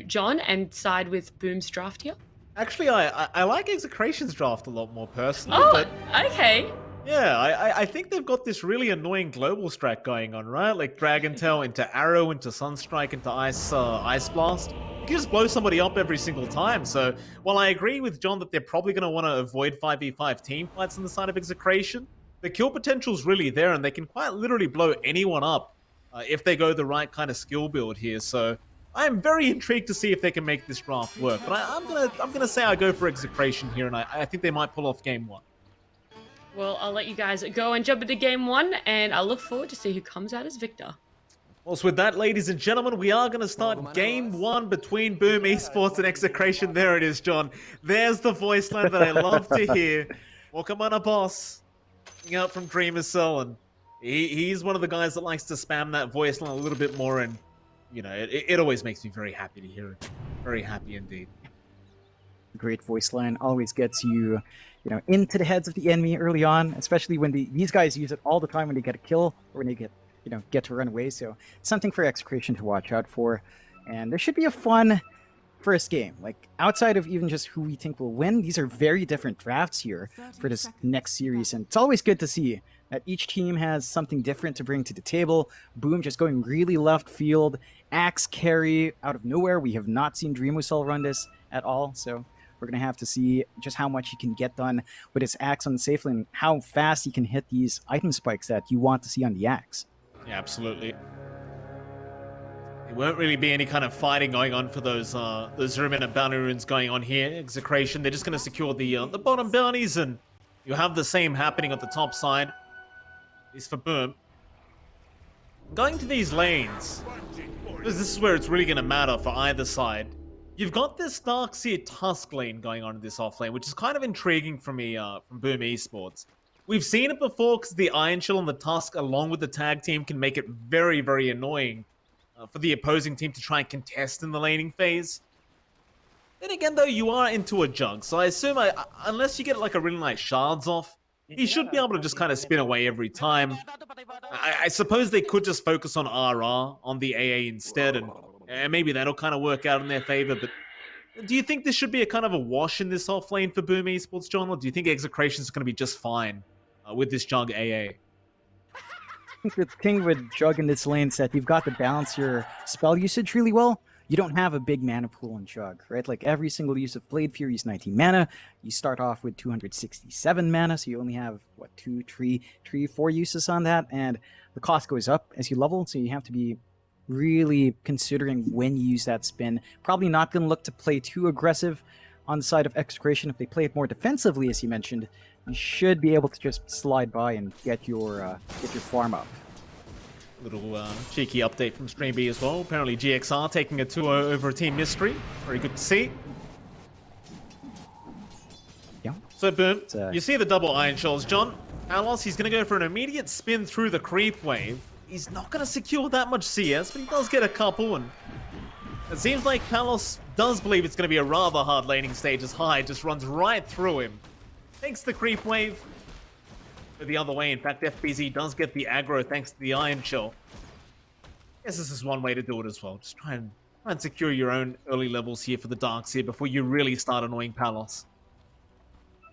John and side with Boom's draft here? Actually, I like Execration's draft a lot more personally. Oh, but okay. yeah, I think they've got this really annoying global strat going on, right? Like Dragon Tail into Arrow, into Sunstrike, into Ice Blast. You can just blow somebody up every single time. So while I agree with John that they're probably going to want to avoid 5v5 team fights on the side of Execration, the kill potential is really there, and they can quite literally blow anyone up if they go the right kind of skill build here. So I'm very intrigued to see if they can make this draft work. But I'm gonna say I go for Execration here, and I think they might pull off game one. Well, I'll let you guys go and jump into game one, and I look forward to see who comes out as victor. Well, so with that, ladies and gentlemen, we are going to start game one between Boom Esports and Execration. There it is, John. There's the voice line that I love to hear. Welcome on, a boss. Out from Dreamer Cell, and he's one of the guys that likes to spam that voice line a little bit more, and you know, it always makes me very happy to hear it. Very happy indeed. Great voice line always gets you, into the heads of the enemy early on, especially when these guys use it all the time when they get a kill or when they get to run away. So something for Execration to watch out for. And there should be a fun first game. Like, outside of even just who we think will win, these are very different drafts here for this next series. And it's always good to see that each team has something different to bring to the table. Boom just going really left field. Axe carry out of nowhere. We have not seen Dreamocell run this at all. So we're going to have to see just how much he can get done with his axe on the safe lane, how fast he can hit these item spikes that you want to see on the axe. Yeah, absolutely. There won't really be any kind of fighting going on for those Rumen and bounty runes going on here. Execration, they're just going to secure the bottom bounties, and you have the same happening at the top side. At least for Boom. Going to these lanes, because this is where it's really going to matter for either side. You've got this Darkseer Tusk lane going on in this off lane, which is kind of intriguing for me from Boom Esports. We've seen it before because the Iron Chill and the Tusk, along with the tag team, can make it very, very annoying for the opposing team to try and contest in the laning phase. Then again, though, you are into a jug, so I assume unless you get like a really nice shards off, he should be able to just kind of spin away every time. I suppose they could just focus on RR on the AA instead, and maybe that'll kind of work out in their favor. But do you think this should be a kind of a wash in this off lane for Boom Esports, John? Or do you think Execration is going to be just fine with this jug AA? I think the thing with Jug in this lane is that you've got to balance your spell usage really well. You don't have a big mana pool in Jug, right? Like, every single use of Blade Fury is 19 mana. You start off with 267 mana, so you only have, 4 uses on that, and the cost goes up as you level, so you have to be really considering when you use that spin. Probably not going to look to play too aggressive on the side of Execration. If they play it more defensively, as you mentioned, you should be able to just slide by and get your farm up. Little cheeky update from Stream B as well. Apparently GXR taking a 2-0 over Team Mystery. Very good to see. Yeah. So Boom, you see the double Iron Shells, John. Palos, he's going to go for an immediate spin through the creep wave. He's not going to secure that much CS, but he does get a couple, and it seems like Palos does believe it's going to be a rather hard laning stage as Hyde just runs right through him. Takes the creep wave. The other way, in fact, FBZ does get the aggro thanks to the Iron Chill. I guess this is one way to do it as well. Just try and secure your own early levels here for the Darkseer before you really start annoying Palos.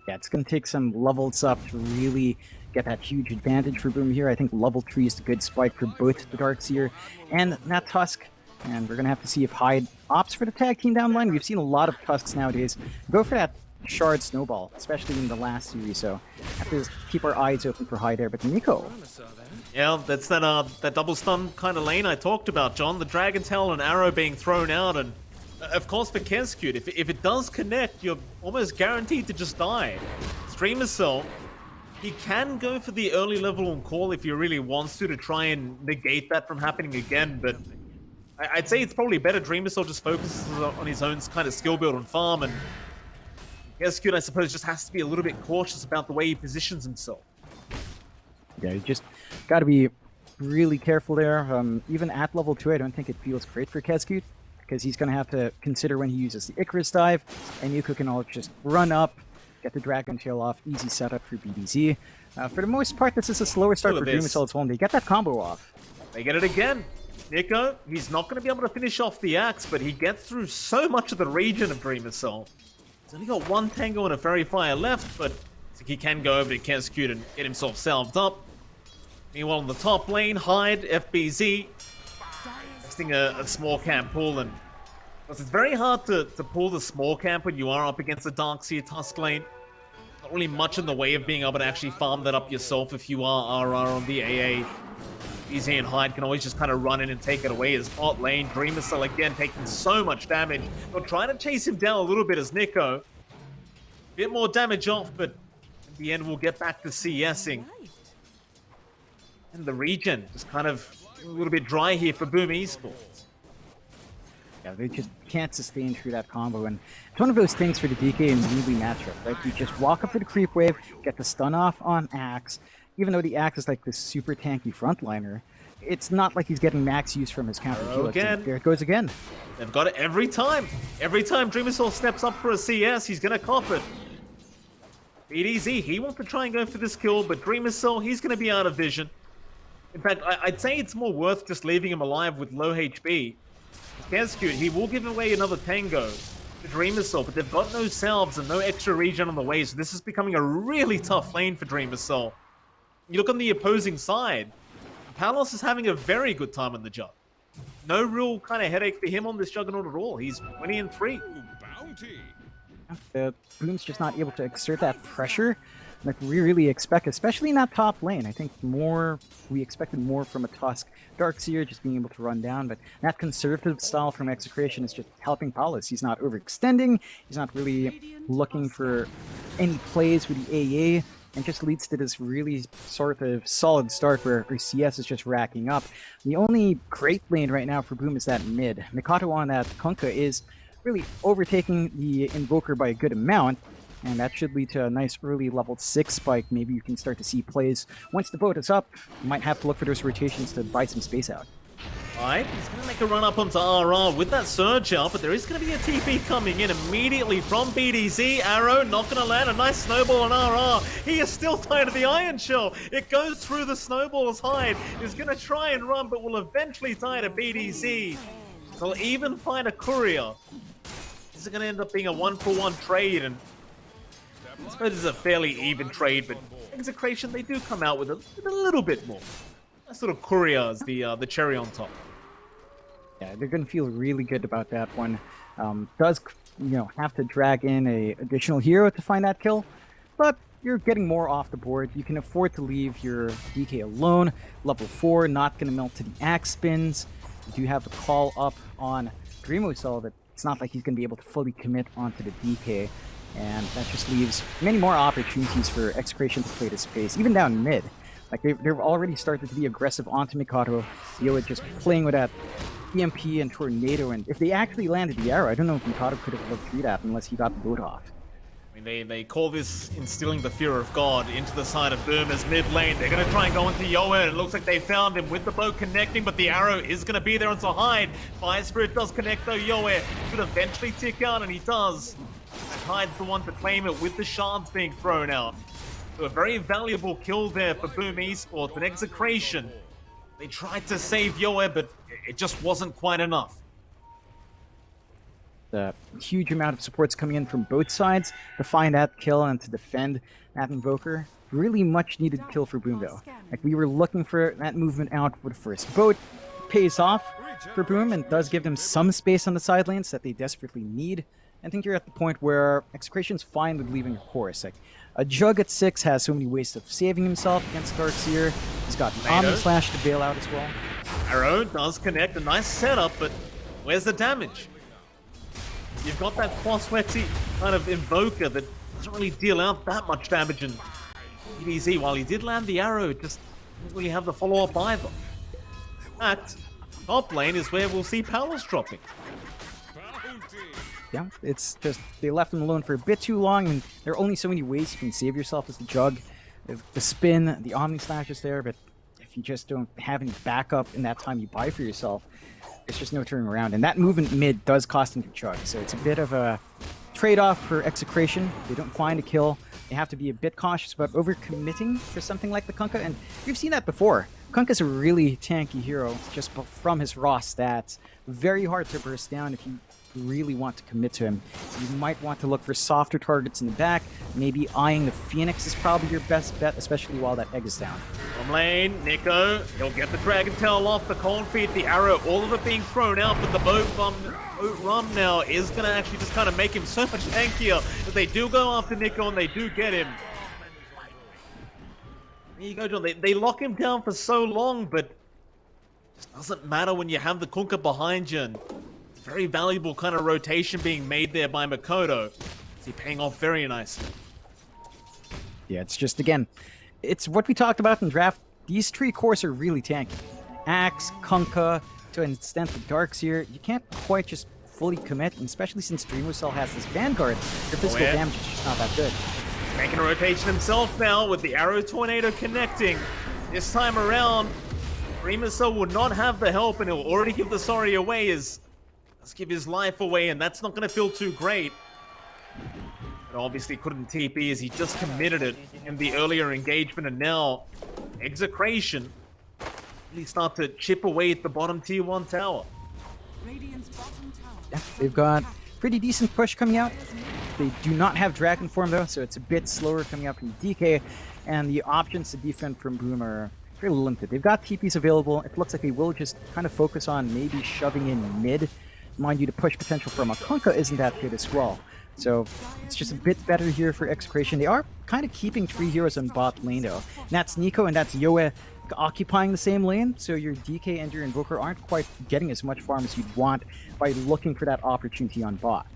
Yeah, it's going to take some levels up to really get that huge advantage for Boom here. I think level 3 is a good spike for both the Darkseer and that Tusk. And we're going to have to see if Hyde opts for the tag team down the line. We've seen a lot of Tusks nowadays go for that Shard Snowball, especially in the last series, so have to keep our eyes open for Hyde there. But Nico. Yeah, that's that double stun kind of lane I talked about, John. The Dragon Tail and Arrow being thrown out, and of course for Kescute, if it does connect, you're almost guaranteed to just die. Streamer Cell, he can go for the early level on call if he really wants to try and negate that from happening again, but I'd say it's probably better Dreamer Cell just focuses on his own kind of skill build and farm, and Kescute, I suppose, just has to be a little bit cautious about the way he positions himself. Yeah, you just got to be really careful there. Even at level 2, I don't think it feels great for Kescute, because he's going to have to consider when he uses the Icarus dive, and Yuko can all just run up, get the Dragon Tail off, easy setup for BDZ. For the most part, this is a slower start for Dreamcell as well, and they get that combo off. They get it again. Nico, he's not going to be able to finish off the axe, but he gets through so much of the region of Dreamer Soul. He's only got one Tango and a Fairy Fire left, but he can go over to XctN and get himself salved up. Meanwhile, in the top lane, Hyde, FBZ, testing a small camp pull, and it's very hard to pull the small camp when you are up against a Darkseer Tusk lane. Not really much in the way of being able to actually farm that up yourself if you are RR on the AA. Easy and Hyde can always just kind of run in and take it away. His bot lane, Dreamer Cell again taking so much damage. They're trying to chase him down a little bit as Nico. Bit more damage off, but in the end we'll get back to CSing. And the region just kind of a little bit dry here for Boom Esports. Yeah, they just can't sustain through that combo, and it's one of those things for the DK and melee matchup, right? You just walk up to the creep wave, get the stun off on Axe. Even though the Axe is like this super tanky frontliner, it's not like he's getting max use from his counter. Again. There it goes again. They've got it every time. Every time Dreamer Soul steps up for a CS, he's gonna cop it. BDZ, he wants to try and go for this kill, but Dreamer Soul, he's gonna be out of vision. In fact, I'd say it's more worth just leaving him alive with low HP. XctN, he will give away another Tango to Dreamer Soul, but they've got no salves and no extra regen on the way, so this is becoming a really tough lane for Dreamer Soul. You look on the opposing side, Palos is having a very good time on the jug. No real kind of headache for him on this Juggernaut at all. He's 20-3. The Boom's just not able to exert that pressure like we really expect, especially in that top lane. I think we expected more from a Tusk. Darkseer just being able to run down, but that conservative style from Execration is just helping Palos. He's not overextending, he's not really looking for any plays with the AA, and just leads to this really sort of solid start where CS is just racking up. The only great lane right now for Boom is that mid. Mikato on that Kunkka is really overtaking the Invoker by a good amount, and that should lead to a nice early level 6 spike. Maybe you can start to see plays. Once the boat is up, you might have to look for those rotations to buy some space out. Alright, he's going to make a run up onto RR with that surge out, but there is going to be a TP coming in immediately from BDZ. Arrow not going to land. A nice snowball on RR. He is still tied to the Iron Shell. It goes through the snowball's hide. He's going to try and run, but will eventually tie to BDZ. They'll even find a courier. This is going to end up being a 1-for-1 trade, and I suppose it's a fairly even trade, but Execration, they do come out with a little bit more. That sort of courier is the cherry on top. Yeah, they're going to feel really good about that one. Does, have to drag in a additional hero to find that kill, but you're getting more off the board. You can afford to leave your DK alone. Level 4, not going to melt to the axe spins. You do have the call up on Dreamo Cell that it's not like he's going to be able to fully commit onto the DK, and that just leaves many more opportunities for Execration to play this space, even down mid. Like, they've already started to be aggressive onto Mikado. Yoa just playing with that EMP and Tornado, and if they actually landed the arrow, I don't know if Mikado could have looked through that unless he got the boot off. I mean, they call this instilling the fear of God into the side of Boom as mid lane. They're going to try and go into Yoa, and it looks like they found him with the bow connecting, but the arrow is going to be there onto Hyde. Fire Spirit does connect though. Yoa should eventually tick out, and he does. And Hyde's the one to claim it with the shards being thrown out. So a very valuable kill there for Boom Esports. And Execration, they tried to save Yoa, but it just wasn't quite enough. The huge amount of supports coming in from both sides to find that kill and to defend that Invoker. Really much needed kill for Boom though. Like, we were looking for that movement out with first boat. Pays off for Boom and does give them some space on the side lanes that they desperately need. I think you're at the point where Execration's fine with leaving a course. Like, a Jug at 6 has so many ways of saving himself against Darkseer. He's got Omni Slash to bail out as well. Arrow does connect, a nice setup, but where's the damage? You've got that sweaty kind of Invoker that doesn't really deal out that much damage, and EDZ, while he did land the arrow, just didn't really have the follow-up either. In fact, top lane is where we'll see Palos dropping. Yeah, it's just they left him alone for a bit too long, and there are only so many ways you can save yourself as the Jug. The spin, the Omni Slash is there, but if you just don't have any backup in that time you buy for yourself, there's just no turning around. And that movement mid does cost him to Jug, so it's a bit of a trade-off for Execration. They don't find a kill. They have to be a bit cautious about overcommitting for something like the Kunkka, and we've seen that before. Kunkka's a really tanky hero just from his raw stats. Very hard to burst down if you really want to commit to him. You might want to look for softer targets in the back. Maybe eyeing the Phoenix is probably your best bet, especially while that egg is down. From lane, Nico, he'll get the Dragon Tail off, the Cold Feet, the arrow, all of it being thrown out, but the boat rum now is going to actually just kind of make him so much tankier that they do go after Nico and they do get him. There you go, John. They lock him down for so long, but it just doesn't matter when you have the Kunkka behind you. And it's a very valuable kind of rotation being made there by Makoto. Is he paying off very nicely? Yeah, it's just, again, it's what we talked about in draft. These three cores are really tanky. Axe, Kunkka, to an extent the Darks here. You can't quite just fully commit, and especially since Dreamwhistle has this Vanguard, your physical damage is just not that good. Making a rotation himself now with the Arrow Tornado connecting. This time around, Dreamwhistle will not have the help and he'll already give the sorry away. Let's give his life away, and that's not going to feel too great. But obviously couldn't TP as he just committed it in the earlier engagement, and now Execration really start to chip away at the bottom tier 1 tower. Yeah, they've got pretty decent push coming out. They do not have Dragon Form though, so it's a bit slower coming up from DK, and the options to defend from Boom are very limited. They've got TPs available. It looks like they will just kind of focus on maybe shoving in mid. Mind you, the push potential from a Kunkka isn't that good as well. So it's just a bit better here for Execration. They are kind of keeping 3 heroes on bot lane though. And that's Nico and that's Yoe occupying the same lane, so your DK and your Invoker aren't quite getting as much farm as you'd want by looking for that opportunity on bot.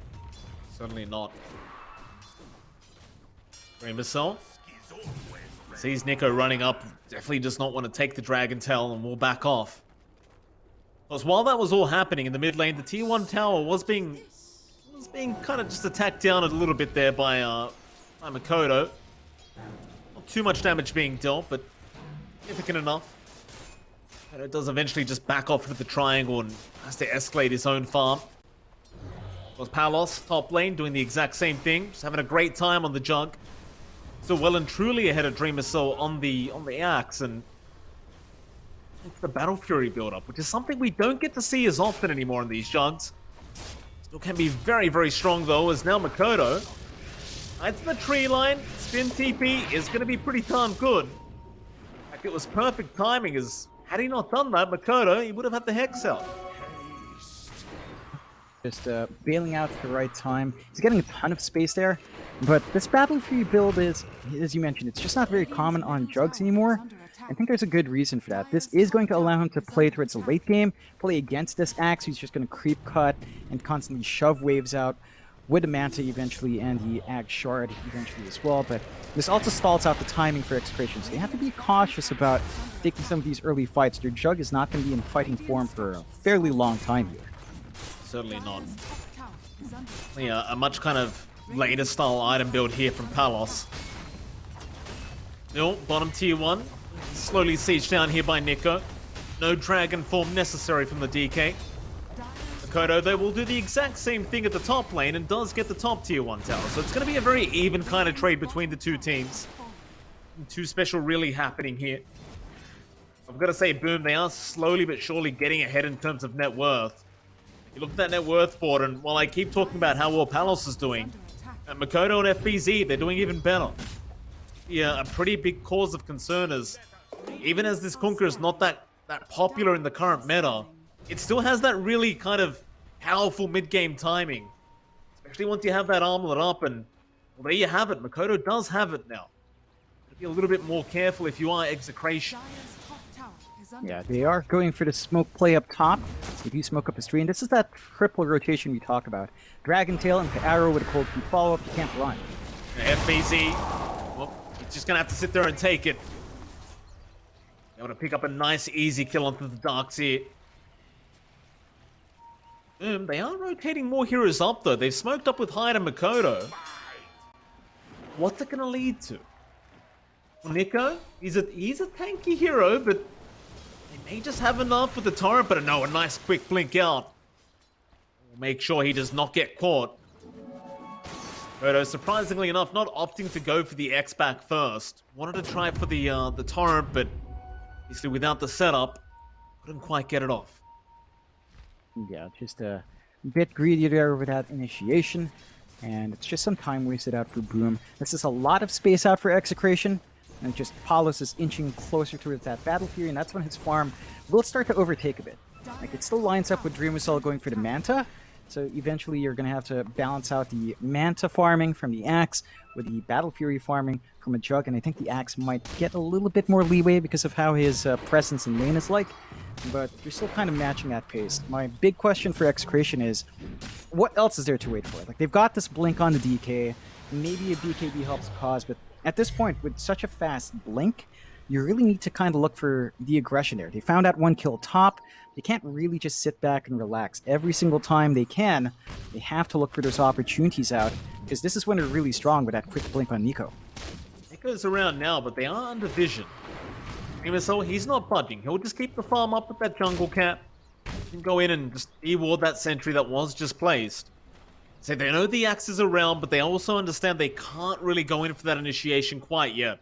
Certainly not. Dreamwhistle sees Nico running up, definitely does not want to take the Dragon Tail and will back off. Because while that was all happening in the mid lane, the tier 1 tower was being kind of just attacked down a little bit there by Makoto. Not too much damage being dealt, but significant enough. And it does eventually just back off into the triangle and has to escalate his own farm. Was Palos top lane doing the exact same thing, just having a great time on the junk. So well and truly ahead of Dreamwhistle on the axe, and the Battle Fury build up, which is something we don't get to see as often anymore in these jugs. Still can be very, very strong though, as now Makoto hides in the tree line. Spin TP is going to be pretty darn good. In fact, it was perfect timing, as had he not done that, Makoto, he would have had the Hex out. Just bailing out at the right time. He's getting a ton of space there, but this Battle Fury build is, as you mentioned, it's just not very common on jugs anymore. I think there's a good reason for that. This is going to allow him to play towards the late game, play against this Axe, who's just going to creep cut and constantly shove waves out with the Manta eventually and the Axe Shard eventually as well. But this also stalls out the timing for Execration, so they have to be cautious about taking some of these early fights. Their jug is not going to be in fighting form for a fairly long time here. Certainly not. Yeah, a much kind of later style item build here from Palos. No, bottom tier 1. Slowly sieged down here by Nico. No dragon form necessary from the DK. Makoto, though, will do the exact same thing at the top lane and does get the top tier 1 tower. So it's going to be a very even kind of trade between the two teams. Too special really happening here. I've got to say, Boom, they are slowly but surely getting ahead in terms of net worth. You look at that net worth board, and while I keep talking about how well Palos is doing, Makoto and FBZ, they're doing even better. Yeah, a pretty big cause of concern is, even as this Kunkka is not that popular in the current meta, it still has that really kind of powerful mid-game timing. Especially once you have that armlet up, and well, there you have it. Makoto does have it now. Be a little bit more careful if you are Execration. Yeah, they are going for the smoke play up top. They do smoke up a tree, and this is that triple rotation we talk about. Dragon Tail and Arrow with a cold feet follow-up, you can't run. FBZ, well, he's just going to have to sit there and take it. Able to pick up a nice easy kill onto the Darks here. They are rotating more heroes up though. They've smoked up with Hyde and Makoto. What's it going to lead to? Well, Nico, he's a tanky hero, but they may just have enough with the torrent, but no, a nice quick blink out. We'll make sure he does not get caught. Makoto, surprisingly enough, not opting to go for the X back first. Wanted to try for the torrent, but Obviously, without the setup, couldn't quite get it off. Yeah, just a bit greedy there with that initiation. And it's just some time wasted out for Boom. This is a lot of space out for Execration. And just Palos is inching closer towards that Battle Fury, and that's when his farm will start to overtake a bit. Like, it still lines up with Dream Assault going for the Manta, so eventually you're going to have to balance out the Manta farming from the Axe with the Battle Fury farming from a Jug, and I think the Axe might get a little bit more leeway because of how his presence in lane is like, but you're still kind of matching that pace. My big question for Execration is, what else is there to wait for? Like, they've got this blink on the DK, maybe a BKB helps the cause, but at this point, with such a fast blink, you really need to kind of look for the aggression there. They found that one kill top. They can't really just sit back and relax. Every single time they can, they have to look for those opportunities out, because this is when they're really strong with that quick blink on Nico. Nico's around now, but they are under vision. So he's not budging. He'll just keep the farm up with that jungle cap. He can go in and just de-ward that sentry that was just placed. So they know the Axe is around, but they also understand they can't really go in for that initiation quite yet.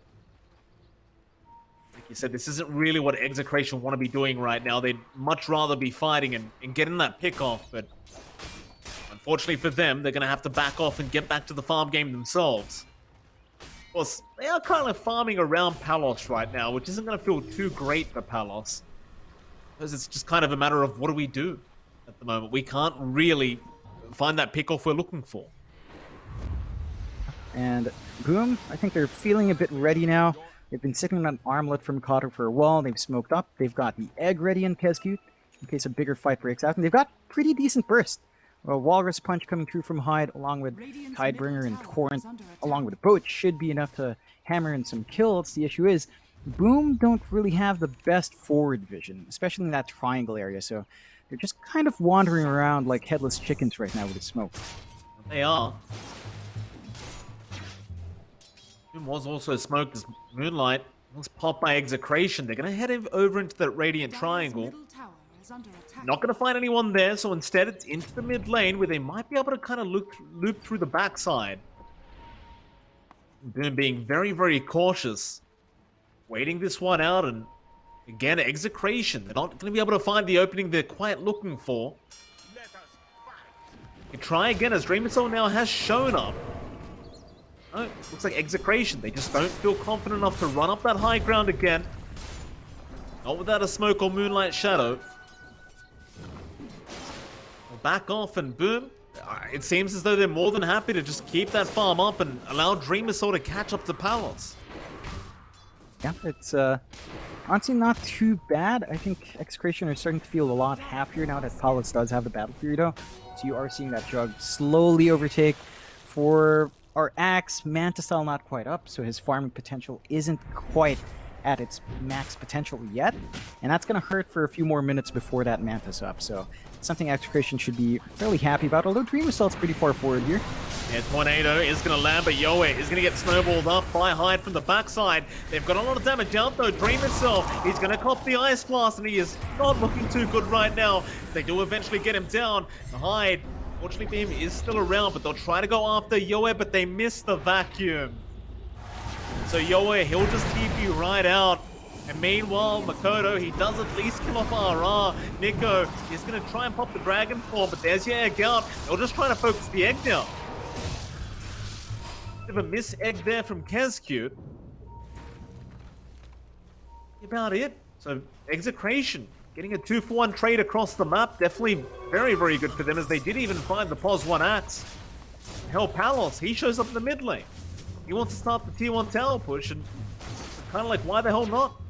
Like you said, this isn't really what Execration want to be doing right now. They'd much rather be fighting and getting that pick off, but unfortunately for them, they're going to have to back off and get back to the farm game themselves. Of course, they are kind of farming around Palos right now, which isn't going to feel too great for Palos. Because it's just kind of a matter of what do we do at the moment. We can't really find that pick-off we're looking for. And Boom, I think they're feeling a bit ready now. They've been sitting on an armlet from Cotter for a while. They've smoked up. They've got the egg ready in XctN in case a bigger fight breaks out. And they've got pretty decent burst. A Walrus Punch coming through from Hyde, along with Tidebringer and Torrent, along with a Boat, should be enough to hammer in some kills. The issue is, Boom don't really have the best forward vision, especially in that triangle area, so they're just kind of wandering around like headless chickens right now with the smoke. They are. Boom was also smoked as Moonlight was popped by Execration. They're going to head over into that Radiant Triangle. Not going to find anyone there, so instead it's into the mid lane where they might be able to kind of loop through the backside. Boom being very, very cautious. Waiting this one out, and again, Execration. They're not going to be able to find the opening they're quite looking for. You try again as Dream Assault now has shown up. Oh, looks like Execration. They just don't feel confident enough to run up that high ground again. Not without a smoke or Moonlight Shadow. Back off and Boom. It seems as though they're more than happy to just keep that farm up and allow Dream Assault to catch up to Palos. Yeah, it's honestly not too bad. I think Execration are starting to feel a lot happier now that Palos does have the Battle Fury though. So you are seeing that Jug slowly overtake. For our Axe, Manta style not quite up, so his farming potential isn't quite at its max potential yet. And that's going to hurt for a few more minutes before that Manta's up. So it's something Execration should be fairly happy about, although Dream Assault's pretty far forward here. Yeah, Tornado is going to land, but Yoe is going to get snowballed up by Hyde from the backside. They've got a lot of damage out though. Dream itself, he's going to cop the Ice Blast, and he is not looking too good right now. They do eventually get him down. Hyde, fortunately for him, is still around, but they'll try to go after Yoe, but they miss the vacuum. So Yoe, he'll just keep you right out. And meanwhile, Makoto, he does at least kill off RR. Nico is going to try and pop the Dragon Form, but there's your egg out. They'll just try to focus the egg down. Bit of a miss egg there from XctN. About it. So Execration getting a 2-for-1 trade across the map. Definitely very, very good for them, as they did even find the POS 1 Axe. Hell, Palos, he shows up in the mid lane. He wants to start the tier 1 tower push, and kind of like, why the hell not?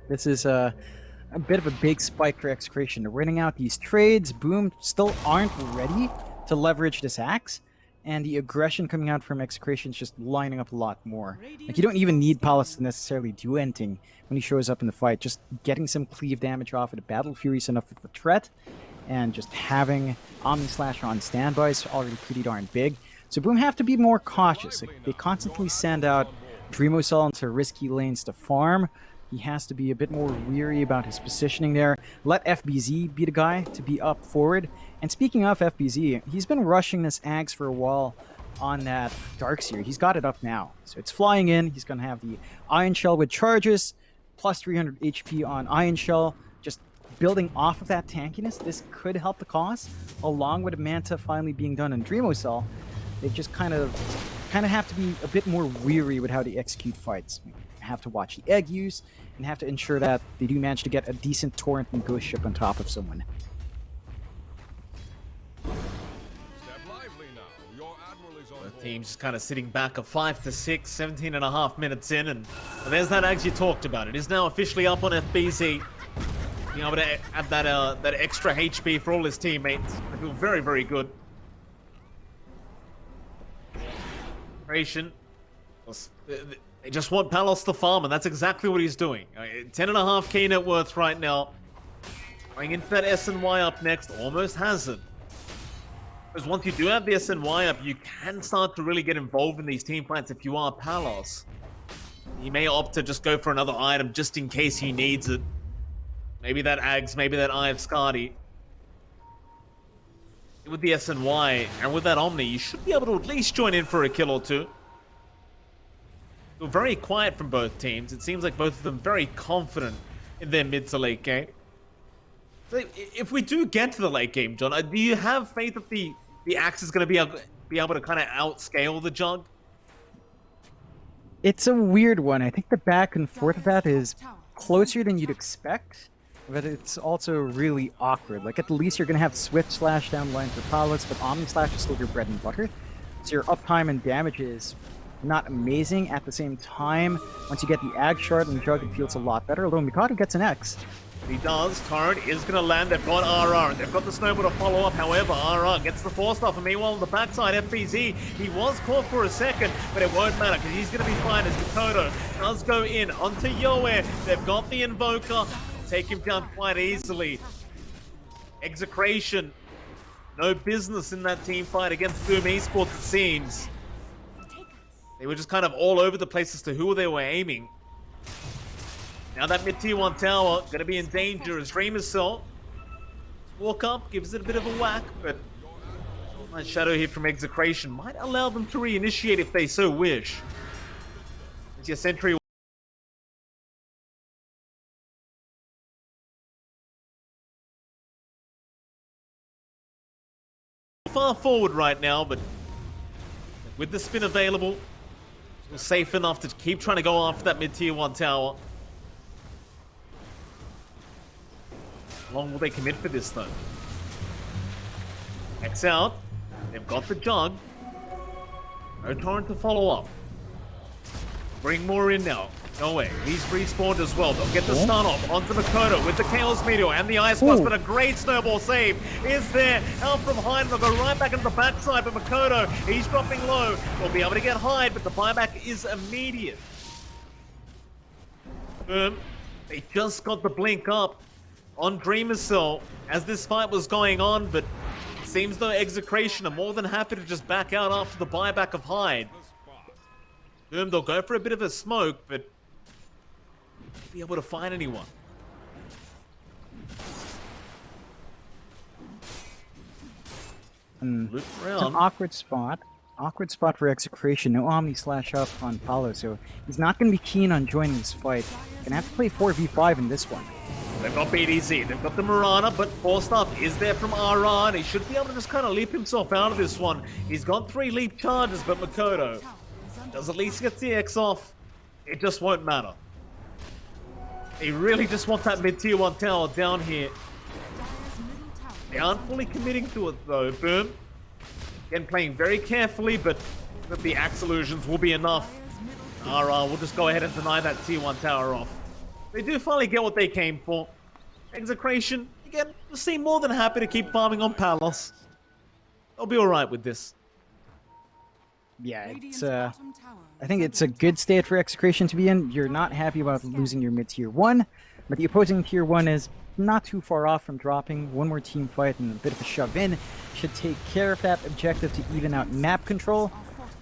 This is a bit of a big spike for Execration. They're running out these trades. Boom still aren't ready to leverage this Axe. And the aggression coming out from Execration is just lining up a lot more. Like, you don't even need Palos to necessarily do anything when he shows up in the fight. Just getting some cleave damage off of the Battle Fury is enough of a threat. And just having Omni Slash on standby is already pretty darn big. So Boom have to be more cautious. Like, they constantly send out Dreamosol into risky lanes to farm. He has to be a bit more weary about his positioning there. Let FBZ be the guy to be up forward. And speaking of FBZ, he's been rushing this Axe for a while on that Darkseer. He's got it up now. So it's flying in. He's going to have the Iron Shell with charges. plus 300 HP on Iron Shell, just building off of that tankiness, this could help the cause, along with Manta finally being done on Dreamo Cell. They just kind of have to be a bit more weary with how they execute fights. Have to watch the egg use, and have to ensure that they do manage to get a decent torrent and ghost ship on top of someone. The team's just kind of sitting back a 5 to 6, 17 and a half minutes in, and there's that Ags you talked about. It is now officially up on FBZ. Being able to add that extra HP for all his teammates. I feel very, very good. Execration. They just want Palos to farm, and that's exactly what he's doing. 10.5k net worth right now. Going into that SNY up next, almost has it. Because once you do have the SNY up, you can start to really get involved in these team fights if you are Palos. You may opt to just go for another item just in case he needs it. Maybe that Ags, maybe that Eye of Skadi. With the SNY and with that Omni, you should be able to at least join in for a kill or two. Feel very quiet from both teams. It seems like both of them very confident in their mid to late game. So if we do get to the late game, John, do you have faith that the Axe is going to be able to kind of outscale the Jug? It's a weird one. I think the back and forth of that is closer than you'd expect, but it's also really awkward. Like, at the least, you're going to have Swift Slash down the line for Palos, but Omni Slash is still your bread and butter. So your uptime and damage is not amazing. At the same time, once you get the Ag Shard and Jug, it feels a lot better, although Mikado gets an X. He does. Torrent is going to land. They've got RR. They've got the Snowball to follow up. However, RR gets the 4-star. And meanwhile, on the backside, FBZ, he was caught for a second, but it won't matter because he's going to be fine as Makoto does go in onto Yoe. They've got the Invoker. Take him down quite easily. Execration. No business in that team fight against Boom Esports, it seems. They were just kind of all over the place as to who they were aiming. Now that mid-tier 1 tower going to be in danger as Dream Assault. Walk up, gives it a bit of a whack, but nice shadow hit from Execration might allow them to reinitiate if they so wish. As your sentry far forward right now, but with the spin available, we're safe enough to keep trying to go after that mid-tier 1 tower. How long will they commit for this, though? X out. They've got the Jug. No Torrent to follow up. Bring more in now. No way. He's respawned as well. They'll get the stun off onto Makoto with the Chaos Meteor and the Ice Blast, but a great snowball save is there. Out from Hyde, they'll go right back into the backside, but Makoto, he's dropping low. They'll be able to get Hyde, but the buyback is immediate. Boom. They just got the blink up on Dream Assault as this fight was going on, but it seems though Execration are more than happy to just back out after the buyback of Hyde. Boom, they'll go for a bit of a smoke, but won't be able to find anyone. Look around. It's an awkward spot. Awkward spot for Execration. No Omni Slash up on Paulo, so he's not going to be keen on joining this fight. Gonna have to play 4v5 in this one. They've got BDZ, they've got the Marana, but 4-star is there from RR, and he should be able to just kind of leap himself out of this one. He's got 3 leap charges, but Makoto does at least get the X off. It just won't matter. They really just want that mid-tier 1 tower down here. They aren't fully committing to it though. Boom. Again, playing very carefully, but the Axe illusions will be enough. RR will just go ahead and deny that tier 1 tower off. They do finally get what they came for. Execration, again, seem more than happy to keep farming on Palos. They'll be alright with this. Yeah, it's I think it's a good state for Execration to be in. You're not happy about losing your mid-tier 1, but the opposing tier 1 is not too far off from dropping. One more team fight and a bit of a shove in should take care of that objective to even out map control.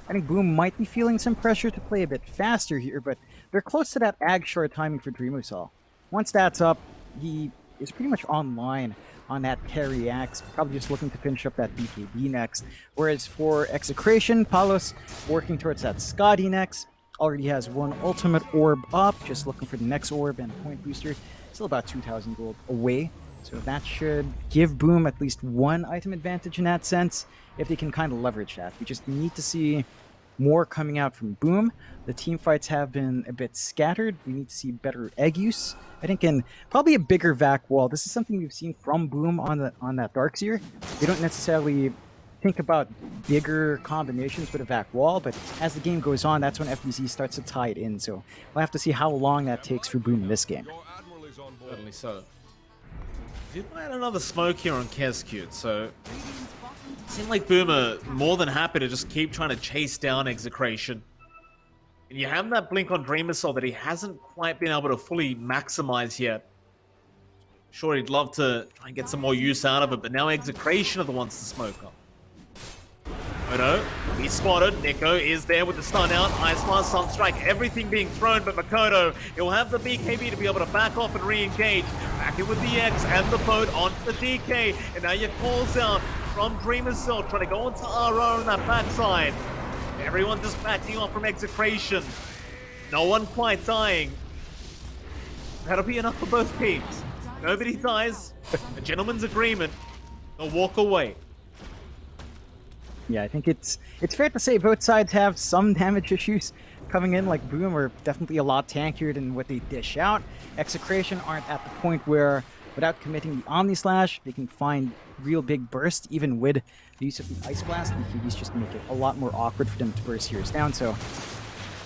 I think Boom might be feeling some pressure to play a bit faster here, but they're close to that Ag short timing for Dreamosol. Once that's up, he is pretty much online on that carry axe, probably just looking to finish up that BKB next. Whereas for Execration, Palos working towards that Skadi next. already has one ultimate orb up, just looking for the next orb and point booster. Still about 2,000 gold away. So that should give Boom at least one item advantage in that sense, if they can kind of leverage that. We just need to see more coming out from Boom. The team fights have been a bit scattered. We need to see better egg use. I think in probably a bigger vac wall. This is something we've seen from Boom on that Darkseer. They don't necessarily think about bigger combinations with a vac wall, but as the game goes on, that's when FBZ starts to tie it in. So we'll have to see how long that takes for Boom in this game. Certainly so. Did land another smoke here on Kescute, so it seemed like Boom are more than happy to just keep trying to chase down Execration. And you have that blink on Dream Missile that he hasn't quite been able to fully maximize yet. Sure, he'd love to try and get some more use out of it, but now Execration are the ones to smoke up. Makoto, he's spotted. Nico is there with the stun out. Ice Blast, Sunstrike, everything being thrown, but Makoto, he'll have the BKB to be able to back off and re-engage. Back in with the X and the boat onto the DK. And now you calls out from Dreamer's Cell, trying to go onto RO on that backside. Everyone just backing off from Execration. No one quite dying. That'll be enough for both teams. Nobody dies. A gentleman's agreement. They'll walk away. Yeah, I think it's fair to say both sides have some damage issues coming in. Like Boom are definitely a lot tankier than what they dish out. Execration aren't at the point where, without committing the Omni Slash, they can find real big burst, even with the use of the Ice Blast. The QBs just make it a lot more awkward for them to burst heroes down. So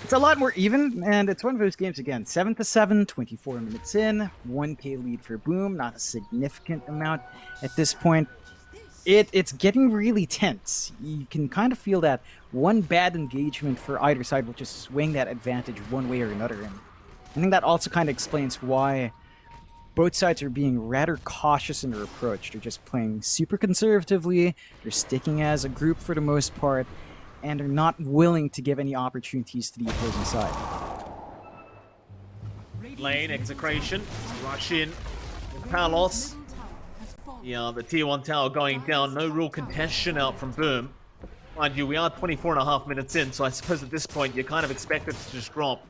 it's a lot more even, and it's one of those games again. 7-7, 24 minutes in, 1k lead for Boom, not a significant amount at this point. It's getting really tense. You can kind of feel that one bad engagement for either side will just swing that advantage one way or another. And I think that also kind of explains why both sides are being rather cautious in their approach. They're just playing super conservatively, they're sticking as a group for the most part, and they're not willing to give any opportunities to the opposing side. Lane, Execration, rush in. Palos. Yeah, the tier 1 tower going down. No real contention out from Boom. Mind you, we are 24.5 minutes in, so I suppose at this point you're kind of expected to just drop.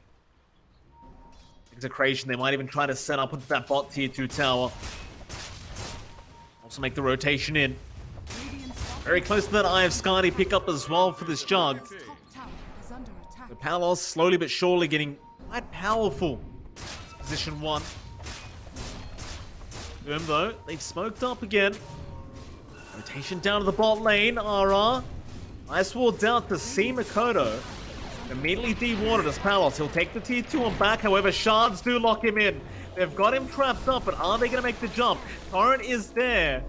Execration, they might even try to set up with that bot tier 2 tower. Also make the rotation in. Very close to that Eye of Skadi pick up as well for this jug. The Palos slowly but surely getting quite powerful. Position 1. Boom though, they've smoked up again. Rotation down to the bot lane, RR. Ice Wall down to see Makoto. Immediately de-watered as Palos. He'll take the tier 2 on back, however, shards do lock him in. They've got him trapped up, but are they going to make the jump? Torrent is there.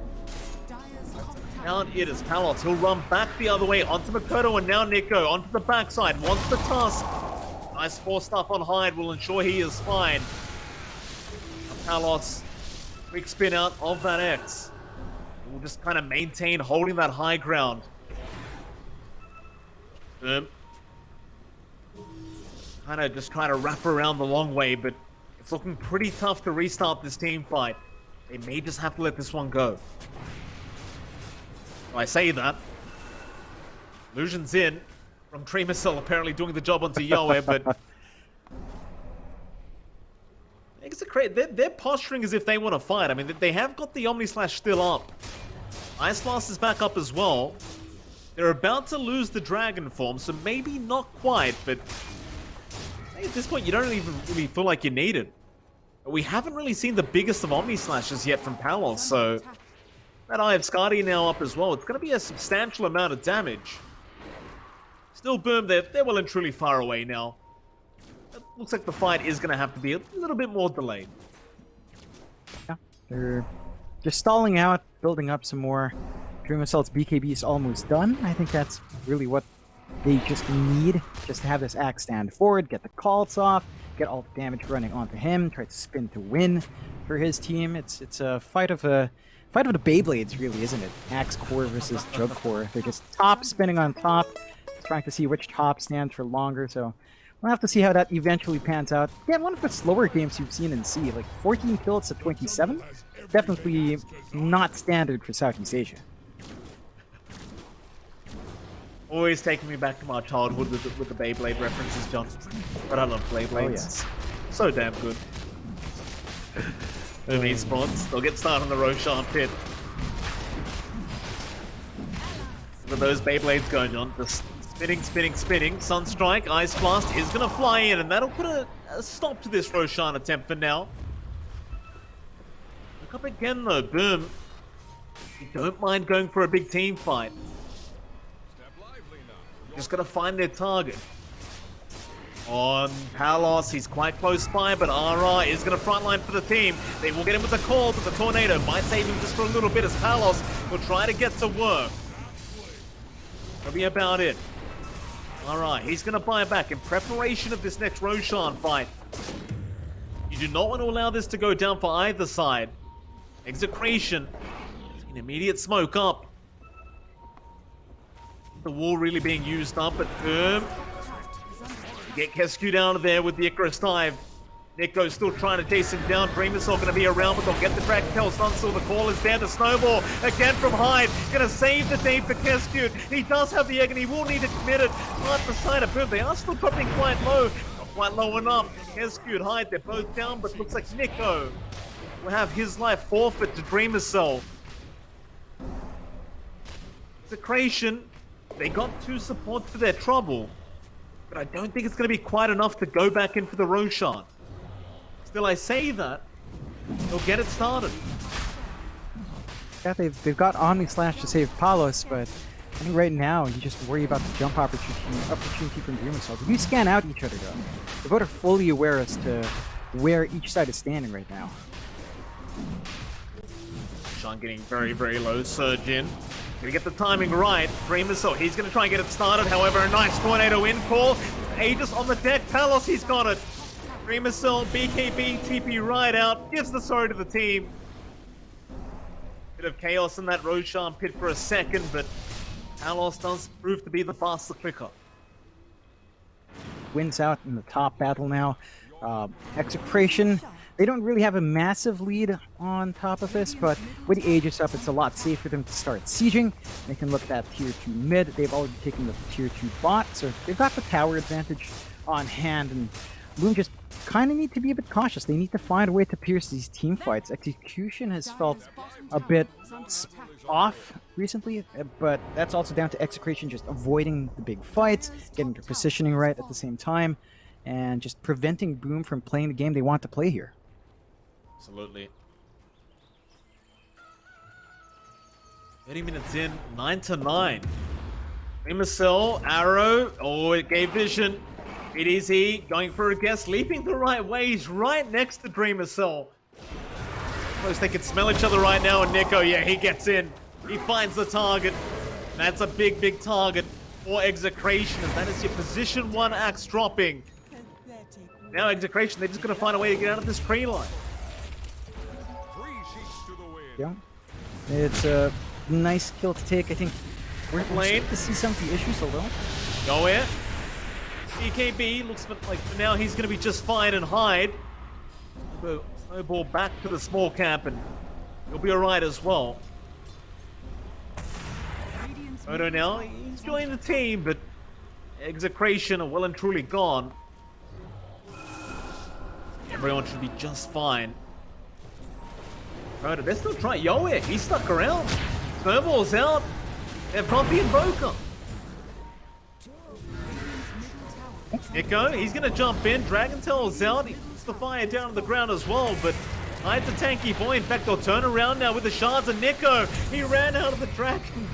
Down it is Palos. He'll run back the other way onto Makoto and now Nico onto the backside. Wants the tusk. Nice 4 stuff on Hyde will ensure he is fine. Palos. Quick spin out of that X. We'll just kind of maintain holding that high ground. Kind of just trying to wrap around the long way, but it's looking pretty tough to restart this team fight. They may just have to let this one go. Well, I say that. Illusion's in from Tremacell apparently doing the job onto Yoe, but they're posturing as if they want to fight. I mean, they have got the Omni Slash still up. Ice Blast is back up as well. They're about to lose the Dragon form, so maybe not quite, but at this point, you don't even really feel like you need it. We haven't really seen the biggest of Omni Slashes yet from Palos, so that Eye of Skadi now up as well. It's going to be a substantial amount of damage. Still, Boom, they're well and truly far away now. It looks like the fight is going to have to be a little bit more delayed. Yeah, they're just stalling out, building up some more. Dream Assault's BKB is almost done. I think that's really what they just need, just to have this axe stand forward, get the calls off, get all the damage running onto him, try to spin to win for his team. It's a fight of the Beyblades, really, isn't it? Axe core versus Jug core. They're just top spinning on top, trying to see which top stands for longer. So we'll have to see how that eventually pans out. Again, one of the slower games you've seen in C, like 14 kills to 27. Definitely not standard for Southeast Asia. Always taking me back to my childhood with the Beyblade references, John. But I love Beyblades. Oh, yes. So damn good. Boom Esports. They'll get started on the Roshan pit. With those Beyblades going on, just spinning, spinning, spinning. Sunstrike, Ice Blast is going to fly in, and that'll put a stop to this Roshan attempt for now. Look up again though, Boom. You don't mind going for a big team fight. Just got to find their target. On Palos, he's quite close by, but RR is going to frontline for the team. They will get him with the call, but the Tornado might save him just for a little bit as Palos will try to get to work. That'll be about it. Alright, he's going to buy back in preparation of this next Roshan fight. You do not want to allow this to go down for either side. Execration. An immediate smoke up. The wall really being used up, but Boom. Get Kescu down of there with the Icarus dive. Nico's still trying to chase him down. Dreamer's not going to be around, but they'll get the Dragon Tail Sunstall. The call is there. The Snowball again from Hyde. Going to save the day for Kescu. He does have the egg and he will need to commit it. Right beside of Boom. They are still dropping quite low. Not quite low enough. Kescu and Hyde, they're both down, but looks like Nico will have his life forfeit to Dreamer's Cell. Execration, they got 2 supports for their trouble, but I don't think it's going to be quite enough to go back in for the Roshan. Still, I say that, they'll get it started. Yeah, they've got Omni Slash to save Palos, but I think right now you just worry about the jump opportunity from Dreamer Cell. You scan out each other though. The both are fully aware as to where each side is standing right now. Sean getting very, very low. Surge in. Gonna get the timing right. Dreamer Cell, he's gonna try and get it started. However, a nice Tornado in call. Aegis on the deck. Palos, he's got it. Dreamer Cell, BKB, TP right out. Gives the sorry to the team. Bit of chaos in that Roshan pit for a second, but Palos does prove to be the faster clicker. Wins out in the top battle now. Execration, they don't really have a massive lead on top of this, but with the Aegis up, it's a lot safer for them to start sieging. They can look at that tier 2 mid. They've already taken the tier 2 bot, so they've got the tower advantage on hand, and Bloom just kind of need to be a bit cautious. They need to find a way to pierce these team fights. Execution has felt a bit off recently, but that's also down to Execration just avoiding the big fights, getting their positioning right at the same time, and just preventing Boom from playing the game they want to play here. Absolutely. 30 minutes in, 9-9. Dreamer Cell, Arrow, oh, it gave vision. It is he going for a guess, leaping the right way. He's right next to Dreamer Cell. Suppose they could smell each other right now, and Nico, yeah, he gets in. He finds the target. That's a big, big target for Execration, as that is your position 1 axe dropping. Now Execration, they're just going to find a way to get out of this tree line. Yeah, it's a nice kill to take. I think we're starting to see some of the issues a little. Go in. BKB looks like for now he's going to be just fine and hide. Snowball back to the small camp and he'll be alright as well. Odo now, he's joined the team, but Execration are well and truly gone. Everyone should be just fine. Odo, they're still trying. Yoe, he's stuck around. Snowball's out. They've got the Invoker. Nico, he's going to jump in. Dragon Tail's out. He puts the fire down on the ground as well, but Hyde's a tanky boy. In fact, they'll turn around now with the shards, and Nico, he ran out of the dragon.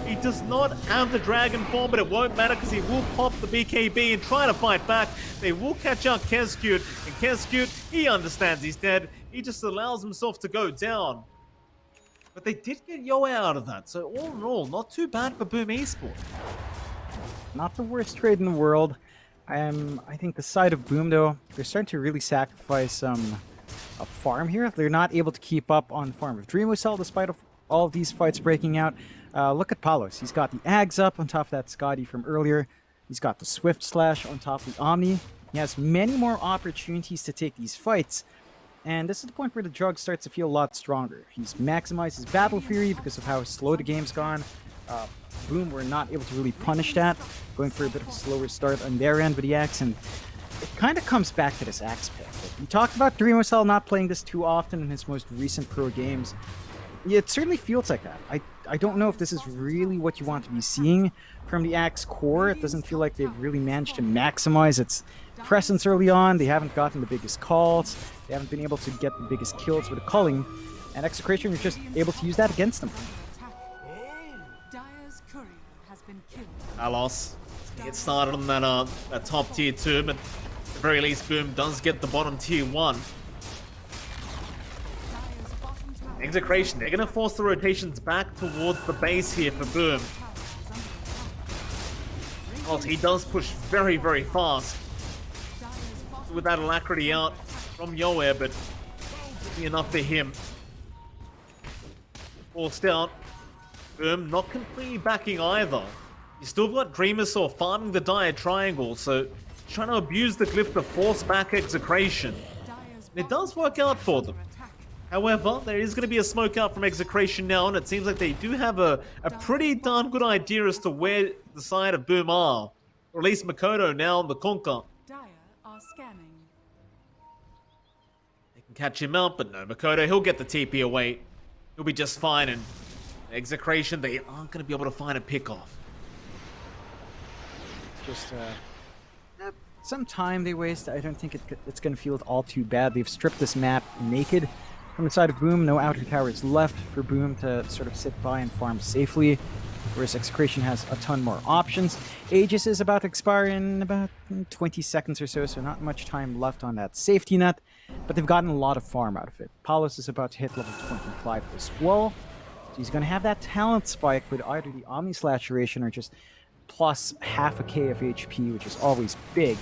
He does not have the dragon form, but it won't matter because he will pop the BKB and try to fight back. They will catch out Kescu, and Kescu, he understands he's dead. He just allows himself to go down. But they did get Yoe out of that, so all in all, not too bad for Boom Esports. Not the worst trade in the world. I think the side of Boom, though, they're starting to really sacrifice a farm here. They're not able to keep up on farm of Dreamer Cell despite all of these fights breaking out. Look at Palos. He's got the Ags up on top of that Scotty from earlier. He's got the Swift Slash on top of the Omni. He has many more opportunities to take these fights. And this is the point where the drug starts to feel a lot stronger. He's maximized his Battle Fury because of how slow the game's gone. Boom were not able to really punish that, going for a bit of a slower start on their end with the Axe, and it kind of comes back to this Axe pick. We talked about Dreamosel not playing this too often in his most recent pro games. It certainly feels like that. I don't know if this is really what you want to be seeing from the Axe core. It doesn't feel like they've really managed to maximize its presence early on. They haven't gotten the biggest calls. They haven't been able to get the biggest kills with the culling. And Execration was just able to use that against them. Palos get started on that top tier 2, but at the very least Boom does get the bottom tier 1. Execration, they're going to force the rotations back towards the base here for Boom. Oh, he does push very, very fast with that alacrity out from Yoair, but enough for him. Forced out. Boom, not completely backing either. You still got Dreamosel farming the Dire Triangle, so trying to abuse the glyph to force back Execration. It does work out for them. However, there is going to be a smoke out from Execration now, and it seems like they do have a pretty darn good idea as to where the side of Boom are. Or at least Makoto now on the Conquer. They can catch him out, but no, Makoto, he'll get the TP away. He'll be just fine, and Execration, they aren't going to be able to find a pick off. Just some time they waste. I don't think it's going to feel all too bad. They've stripped this map naked from the side of Boom. No outer towers left for Boom to sort of sit by and farm safely, whereas Execration has a ton more options. Aegis is about to expire in about 20 seconds or so, so not much time left on that safety net, but they've gotten a lot of farm out of it. Palos is about to hit level 25 as well, so he's going to have that talent spike with either the Omni Slaturation or just plus half a K of HP, which is always big.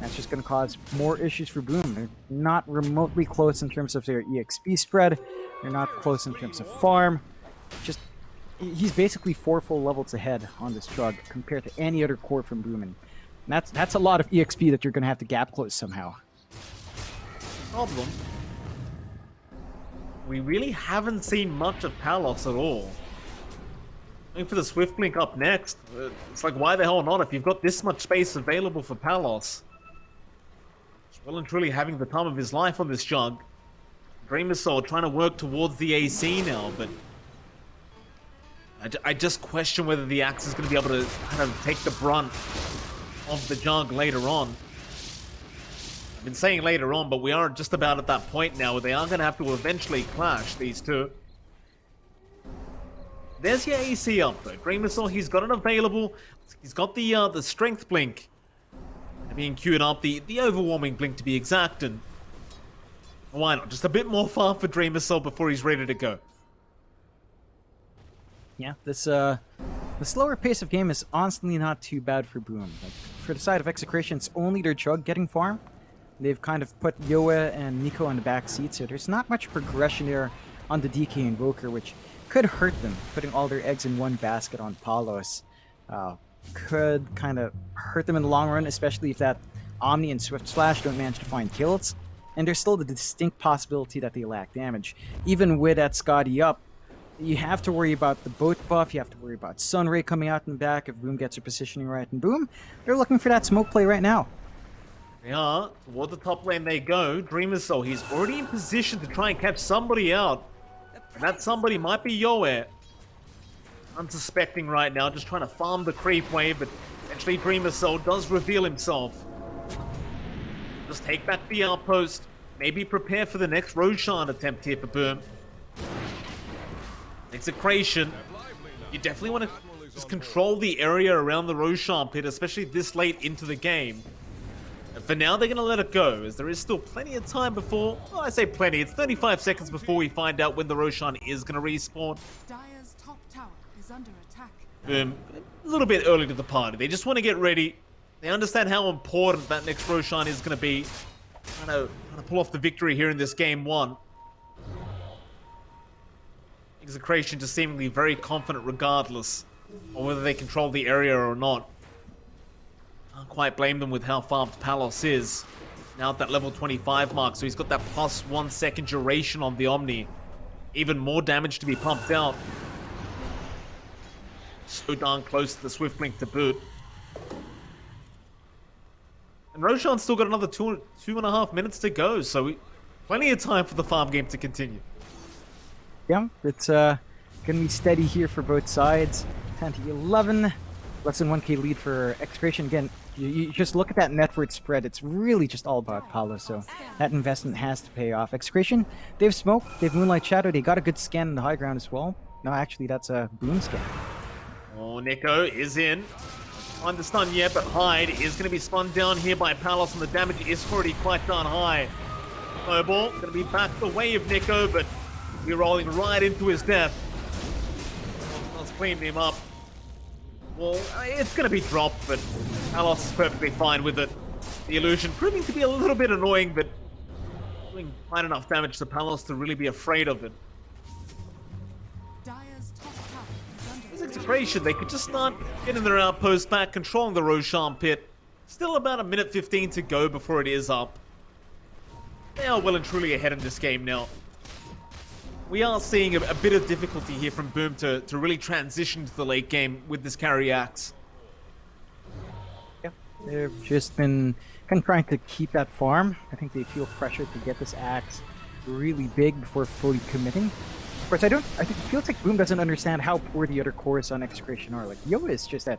That's just going to cause more issues for Boom. They're not remotely close in terms of their EXP spread. They're not close in terms of farm. Just, he's basically 4 full levels ahead on this drug compared to any other core from Boom. And that's a lot of EXP that you're going to have to gap close somehow. Problem. We really haven't seen much of Palos at all. Going for the Swift Blink up next. It's like, why the hell not if you've got this much space available for Palos? He's well and truly having the time of his life on this jug. Dreamosel trying to work towards the AC now, but I just question whether the Axe is going to be able to kind of take the brunt of the jug later on. I've been saying later on, but we are just about at that point now where they are going to have to eventually clash, these two. There's your AC up though. Dreamosel, he's got it available. He's got the strength blink being queued up, the overwhelming blink to be exact, and why not? Just a bit more farm for Dreamosel before he's ready to go. Yeah, this the slower pace of game is honestly not too bad for Boom. Like, for the side of Execration, it's only their jug getting farm. They've kind of put Yoa and Nico on the back seat, so there's not much progression there on the DK Invoker, which could hurt them. Putting all their eggs in one basket on Palos could kind of hurt them in the long run, especially if that Omni and Swift Slash don't manage to find kills. And there's still the distinct possibility that they lack damage. Even with that Scotty up, you have to worry about the boat buff, you have to worry about Sunray coming out in the back if Boom gets her positioning right. And Boom, they're looking for that smoke play right now. They are. Toward the top lane they go. Dreamosel, he's already in position to try and catch somebody out. And that somebody might be Yoair. Unsuspecting right now, just trying to farm the creep wave, but eventually Dreamosel does reveal himself. Just take back the outpost. Maybe prepare for the next Roshan attempt here for Boom. Execration. You definitely want to just control the area around the Roshan pit, especially this late into the game. And for now, they're going to let it go, as there is still plenty of time before... Well, I say plenty, it's 35 seconds before we find out when the Roshan is going to respawn. Dire's top tower is under attack. Boom. A little bit early to the party. They just want to get ready. They understand how important that next Roshan is going to be. Trying to pull off the victory here in this game 1. Execration just seemingly very confident regardless of whether they control the area or not. Can't quite blame them with how farmed Palos is. Now at that level 25 mark, so he's got that plus 1 second duration on the Omni. Even more damage to be pumped out. so darn close to the Swift Link to boot. And Roshan's still got another 2.5 minutes to go, so plenty of time for the farm game to continue. Yeah, it's gonna be steady here for both sides. 10-11, less than 1k lead for Execration. Again, you just look at that net worth spread. It's really just all about Paolo, so that investment has to pay off. Execration, they've Smoke, they've Moonlight Shadow, they got a good scan in the high ground as well. No, actually, that's a Boom scan. Oh, Nico is in. On the stun yet, but Hyde is going to be spun down here by Palos, and the damage is already quite darn high. Snowball going to be back the way of Nico, but we're rolling right into his death. Let's clean him up. Well, it's going to be dropped, but Palos is perfectly fine with it. The illusion proving to be a little bit annoying, but doing quite enough damage to Palos to really be afraid of it. Dire's top tower is under As Execration, they could just start getting their outpost back, controlling the Roshan pit. Still about a minute 15 to go before it is up. They are well and truly ahead in this game now. We are seeing a bit of difficulty here from Boom to really transition to the late game with this carry axe. Yeah, they've just been kind of trying to keep that farm. I think they feel pressure to get this axe really big before fully committing. Of course, I think it feels like Boom doesn't understand how poor the other cores on Execration are. Like, Yo is just at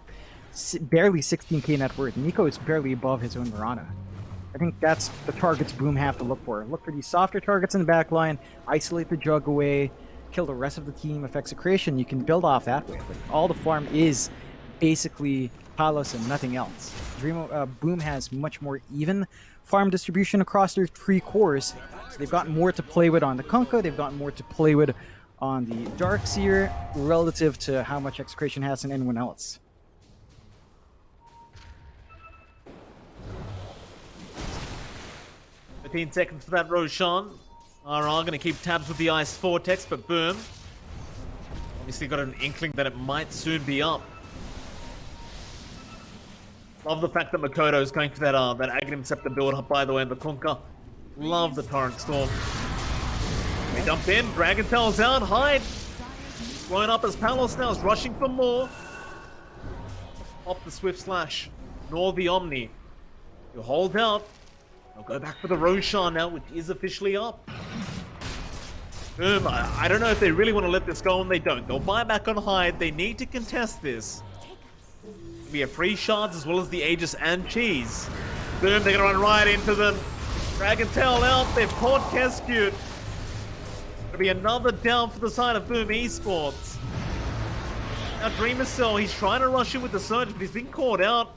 barely 16k net worth. Nico is barely above his own Mirana. I think that's the targets Boom have to look for. Look for these softer targets in the back line, isolate the Jug away, kill the rest of the team. If Execration, you can build off that way. But all the farm is basically Palos and nothing else. Boom has much more even farm distribution across their 3 cores. So they've got more to play with on the Kunkka, they've got more to play with on the Darkseer relative to how much Execration has in anyone else. 15 seconds for that Roshan. RR going to keep tabs with the Ice Vortex, but Boom obviously got an inkling that it might soon be up. Love the fact that Makoto is going for that Aghanim Scepter build up, by the way, in the Kunkka. Love the Torrent Storm. They dump in, Dragon Tail's out, Hyde. Blown up as Palos now is rushing for more. Pop the Swift Slash, nor the Omni. You hold out. They'll go back for the Roshan now, which is officially up. Boom, I don't know if they really want to let this go, and they don't. They'll buy back on Hyde. They need to contest this. We have free shards as well as the Aegis and Cheese. Boom, they're going to run right into them. Dragon Tail out, they've caught Keskute. Gonna be another down for the side of Boom Esports. Now Dreamer Cell, he's trying to rush in with the Surge, but he's been caught out.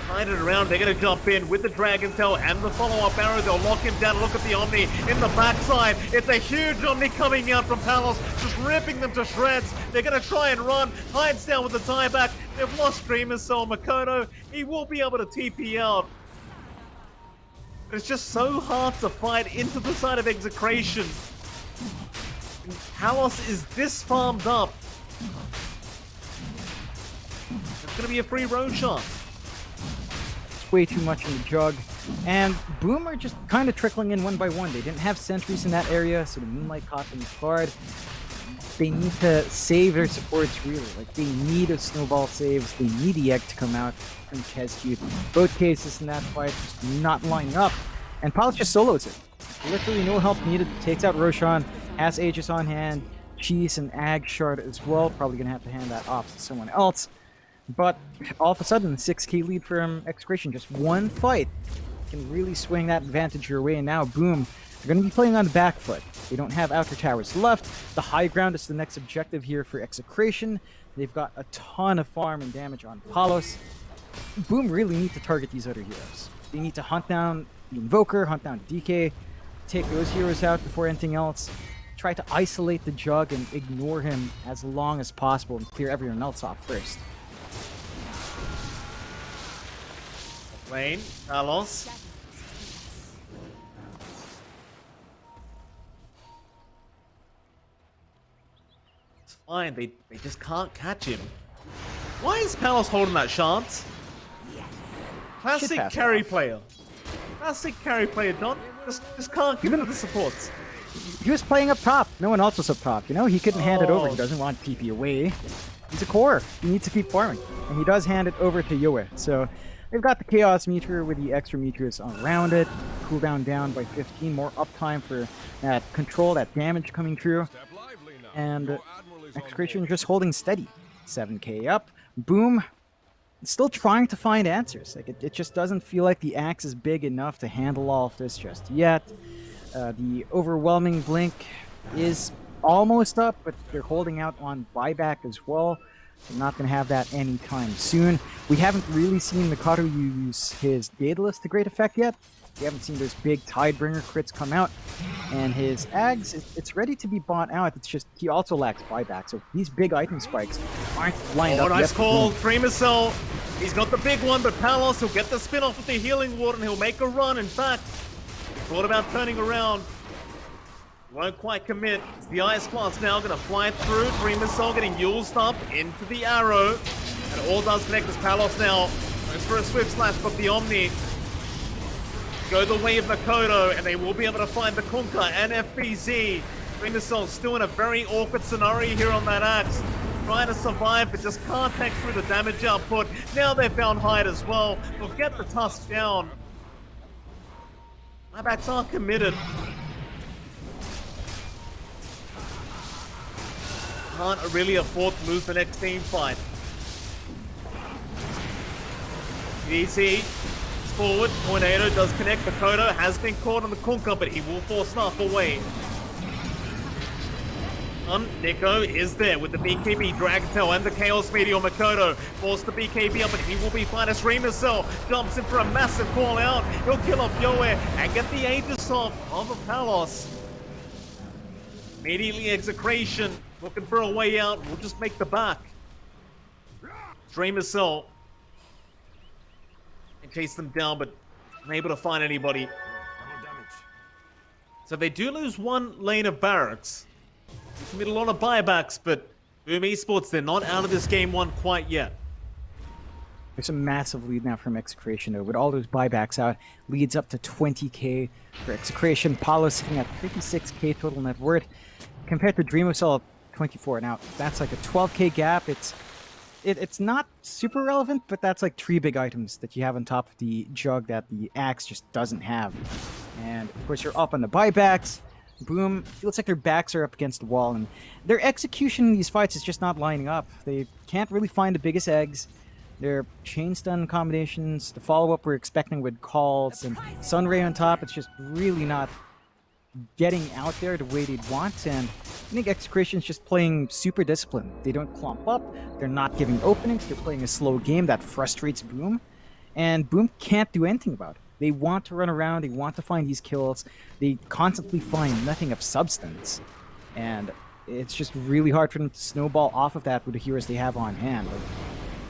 Hide it around, they're going to jump in with the Dragon Tail and the follow-up arrow. They'll lock him down. Look at the Omni in the backside. It's a huge Omni coming out from Palos, just ripping them to shreds. They're going to try and run. Hides down with the tieback. They've lost Dreamer Cell. Makoto, he will be able to TP out. It's just so hard to fight into the side of Execration. Palos is this farmed up. It's going to be a free Roshan. Way too much in the Jug, and Boom are just kind of trickling in one by one. They didn't have sentries in that area, so the Moonlight caught them hard. They need to save their supports, really. Like, they need a snowball saves, they need the egg to come out from Keskute. Both cases in that fight just not lining up, and Palos just solos it. Literally no help needed. Takes out Roshan, has Aegis on hand, Cheese and Ag Shard as well. Probably gonna have to hand that off to someone else. But all of a sudden, 6k lead from Execration. Just one fight can really swing that advantage your way. And now, Boom, they're going to be playing on the back foot. They don't have outer towers left. The high ground is the next objective here for Execration. They've got a ton of farm and damage on Palos. Boom really need to target these other heroes. They need to hunt down the Invoker, hunt down DK, take those heroes out before anything else. Try to isolate the Jug and ignore him as long as possible and clear everyone else off first. Lane, Palos. It's fine, they just can't catch him. Why is Palos holding that chance? Classic carry player. Classic carry player, Don. Just can't give it to the supports. He was playing up top. No one else was up top. You know, he couldn't hand it over. He doesn't want TP away. He's a core. He needs to keep farming. And he does hand it over to Yoe. So they've got the Chaos Meteor with the extra meteors around it. Cooldown down by 15. More uptime for that control, that damage coming through. And Execration just holding steady. 7k up. Boom. Still trying to find answers. Like it just doesn't feel like the axe is big enough to handle all of this just yet. The overwhelming blink is almost up, but they're holding out on buyback as well. They're not going to have that anytime soon. We haven't really seen Mikado use his Daedalus to great effect yet. We haven't seen those big Tidebringer crits come out. And his Ags, it's ready to be bought out. It's just he also lacks buyback. So these big item spikes aren't lined up. Nice call. Dreamer Cell. He's got the big one, but Palos will get the spin off with the Healing Ward and he'll make a run. In fact, he thought about turning around. Won't quite commit. It's the Ice Blast now going to fly through. Dreamer Cell getting Yuled up into the arrow. And all does connect as Palos now goes for a Swift Slash, but the Omni go the way of Makoto, and they will be able to find the Kunkka and FBZ. Dreamer Cell still in a very awkward scenario here on that axe. Trying to survive, but just can't take through the damage output. Now they've found Hyde as well. They'll get the tusk down. Buybacks aren't committed. Can't really afford to lose the next team fight. Easy. Forward, Tornado does connect. Makoto has been caught on the Kunkka, but he will force Snuff away. Nico is there with the BKB, Dragontail, and the Chaos Meteor. Makoto forced the BKB up, and he will be fine as Dreamer Cell jumps in for a massive call out. He'll kill off Yoe and get the Aegis off of a Palos. Immediately Execration looking for a way out. We'll just make the back. Dreamer Cell and chase them down, but unable to find anybody. So they do lose one lane of barracks. They commit a lot of buybacks, but Boom Esports, they're not out of this game one quite yet. There's a massive lead now from Execration, though. With all those buybacks out, leads up to 20k for Execration. Palos sitting at 56k total net worth, compared to Dreamocell at 24. Now, that's like a 12k gap. It's not super relevant, but that's like 3 big items that you have on top of the jug that the axe just doesn't have. And of course, you're up on the buybacks. Boom. Feels like their backs are up against the wall, and their execution in these fights is just not lining up. They can't really find the biggest eggs. Their chain stun combinations, the follow-up we're expecting with calls and Sunray on top, it's just really not getting out there the way they'd want. And I think Execration's just playing super disciplined. They don't clump up, they're not giving openings, they're playing a slow game that frustrates Boom, and Boom can't do anything about it. They want to run around, they want to find these kills, they constantly find nothing of substance, and it's just really hard for them to snowball off of that with the heroes they have on hand. Like,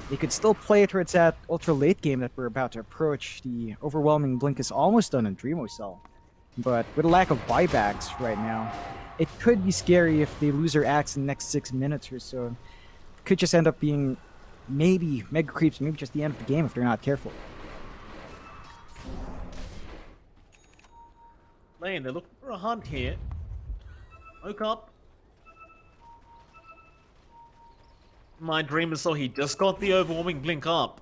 they could still play it towards that ultra late game that we're about to approach. The overwhelming blink is almost done in Dreamocell, but with a lack of buybacks right now, it could be scary if they lose their axe in the next 6 minutes or so. It could just end up being maybe mega creeps, maybe just the end of the game if they're not careful. Lane, they're looking for a hunt here. Woke up. My Dreamer Cell, he just got the overwhelming blink up.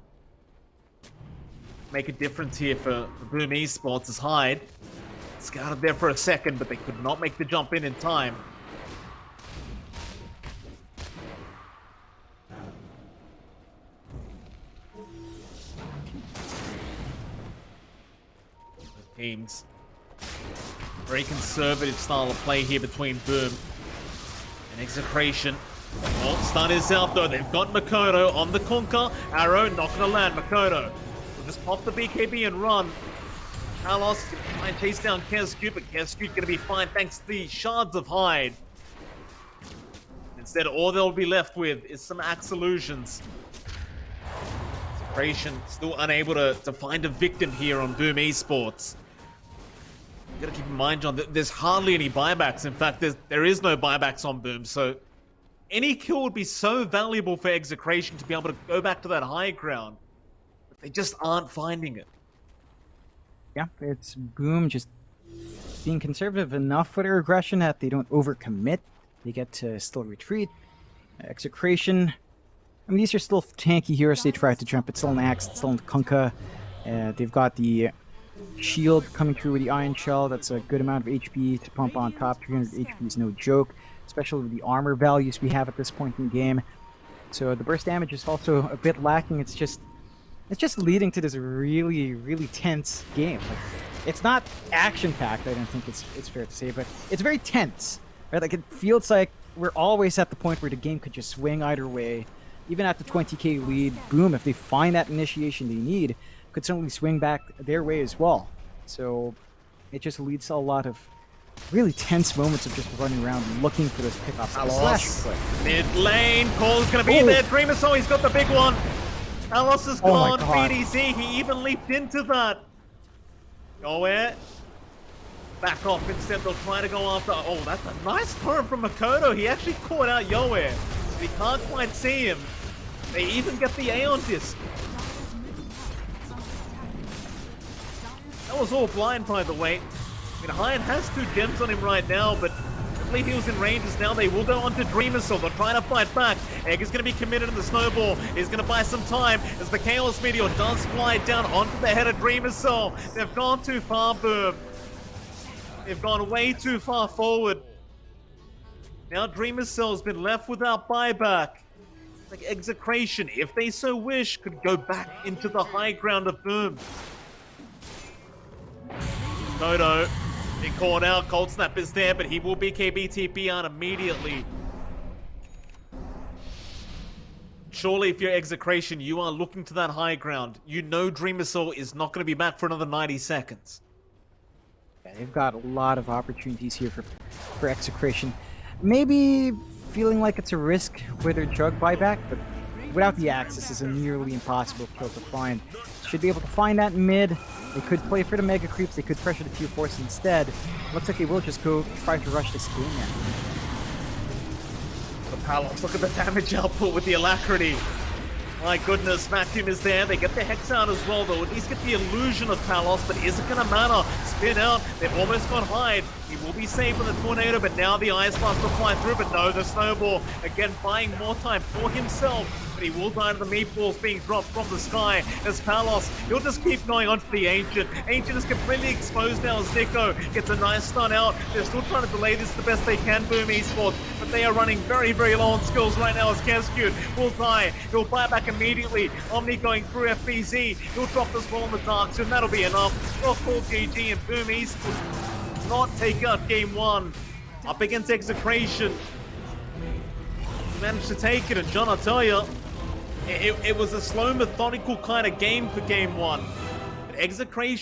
Make a difference here for Boom Esports as Hyde. Scouted there for a second, but they could not make the jump in time. Teams. Very conservative style of play here between Boom and Execration. Oh, stun is out though. They've got Makoto on the Kunkka. Arrow not gonna land. Makoto will just pop the BKB and run. Carlos can try and chase down Kescute, but Kescute gonna be fine thanks to the shards of Hyde. Instead, all they'll be left with is some axe illusions. Execration still unable to find a victim here on Boom Esports. You gotta keep in mind, John, that there's hardly any buybacks. In fact, there is no buybacks on Boom, so any kill would be so valuable for Execration to be able to go back to that high ground. But they just aren't finding it. Yeah, it's Boom just being conservative enough for their aggression that they don't overcommit. They get to still retreat. Execration. I mean, these are still tanky heroes. They try to jump. It's still an Axe. It's still an Kunkka. They've got the shield coming through with the Iron Shell. That's a good amount of HP to pump on top. 300 HP is no joke, especially with the armor values we have at this point in the game. So the burst damage is also a bit lacking. It's just leading to this really, really tense game. Like, it's not action-packed, I don't think it's fair to say, but it's very tense. Right? Like, it feels like we're always at the point where the game could just swing either way. Even at the 20k lead, boom, if they find that initiation they need, could certainly swing back their way as well. So it just leads to a lot of really tense moments of just running around looking for those pickups. Alos, mid lane, Cole's gonna be there. Dreamer, so he's got the big one. Alos is gone. BDZ, he even leaped into that. Nowhere. Back off instead, they'll try to go after. Oh, that's a nice turn from Makoto. He actually caught out Yoe. We can't quite see him. They even get the Aeon disc. That was all blind, by the way. I mean, Hyatt has 2 gems on him right now, but I believe he was in ranges now. They will go on to Dreamer, so they're trying to fight back. Egg is going to be committed in the snowball. He's going to buy some time as the Chaos Meteor does fly down onto the head of Dreamer Soul. They've gone too far, Boom. They've gone way too far forward. Now Dreamer Cell's been left without buyback. Like Execration, if they so wish, could go back into the high ground of Boom. Nodo being caught out. Cold Snap is there, but he will BKB-TP out immediately. Surely if you're Execration, you are looking to that high ground. You know Dreamer Soul is not going to be back for another 90 seconds. Yeah, they've got a lot of opportunities here for Execration. Maybe feeling like it's a risk with their Jug buyback, but without the Axe, this is a nearly impossible kill to find. Should be able to find that mid. They could play for the Mega Creeps. They could pressure the Few Force instead. Looks like they will just go try to rush this game now. The Palos, look at the damage output with the Alacrity. My goodness, Vacuum is there. They get the Hex out as well, though. At least get the illusion of Palos, but is it going to matter? Spin out. They've almost got Hyde. He will be safe with the Tornado, but now the Ice Blast will fly through. But no, the Snowball, again, buying more time for himself. But he will die to the meatballs being dropped from the sky. As Palos, he'll just keep going on to the Ancient. Ancient is completely exposed now as Nico gets a nice stun out. They're still trying to delay this the best they can, Boom Esports. But they are running very, very low on skills right now as XctN will die. He'll buy back immediately. Omni going through FBZ. He'll drop this ball in the dark, so that'll be enough. Cross ball GG and Boom Esports not take out game 1. Up against Execration. He managed to take it, and John, I'll tell you, it was a slow, methodical kind of game for game 1. But Execration